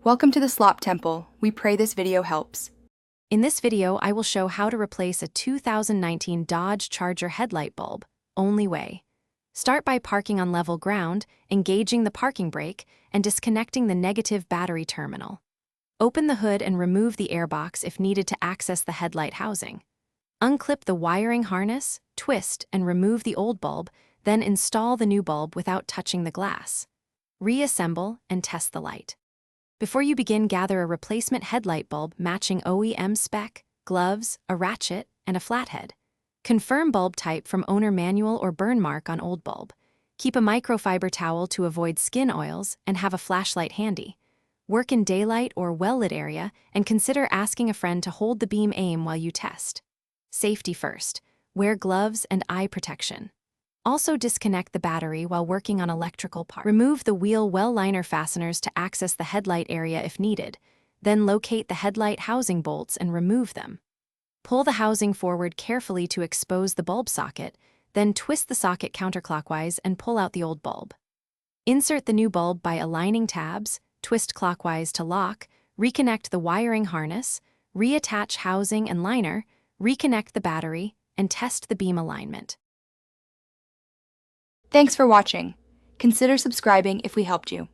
Welcome to the Slop Temple. We pray this video helps. In this video, I will show how to replace a 2019 Dodge Charger headlight bulb, only way. Start by parking on level ground, engaging the parking brake, and disconnecting the negative battery terminal. Open the hood and remove the airbox if needed to access the headlight housing. Unclip the wiring harness, twist, and remove the old bulb, then install the new bulb without touching the glass. Reassemble and test the light. Before you begin, gather a replacement headlight bulb matching OEM spec, gloves, a ratchet, and a flathead. Confirm bulb type from owner manual or burn mark on old bulb. Keep a microfiber towel to avoid skin oils and have a flashlight handy. Work in daylight or well-lit area and consider asking a friend to hold the beam aim while you test. Safety first. Wear gloves and eye protection. Also disconnect the battery while working on electrical parts. Remove the wheel well liner fasteners to access the headlight area if needed. Then locate the headlight housing bolts and remove them. Pull the housing forward carefully to expose the bulb socket, then twist the socket counterclockwise and pull out the old bulb. Insert the new bulb by aligning tabs, twist clockwise to lock, reconnect the wiring harness, reattach housing and liner, reconnect the battery, and test the beam alignment. Thanks for watching. Consider subscribing if we helped you.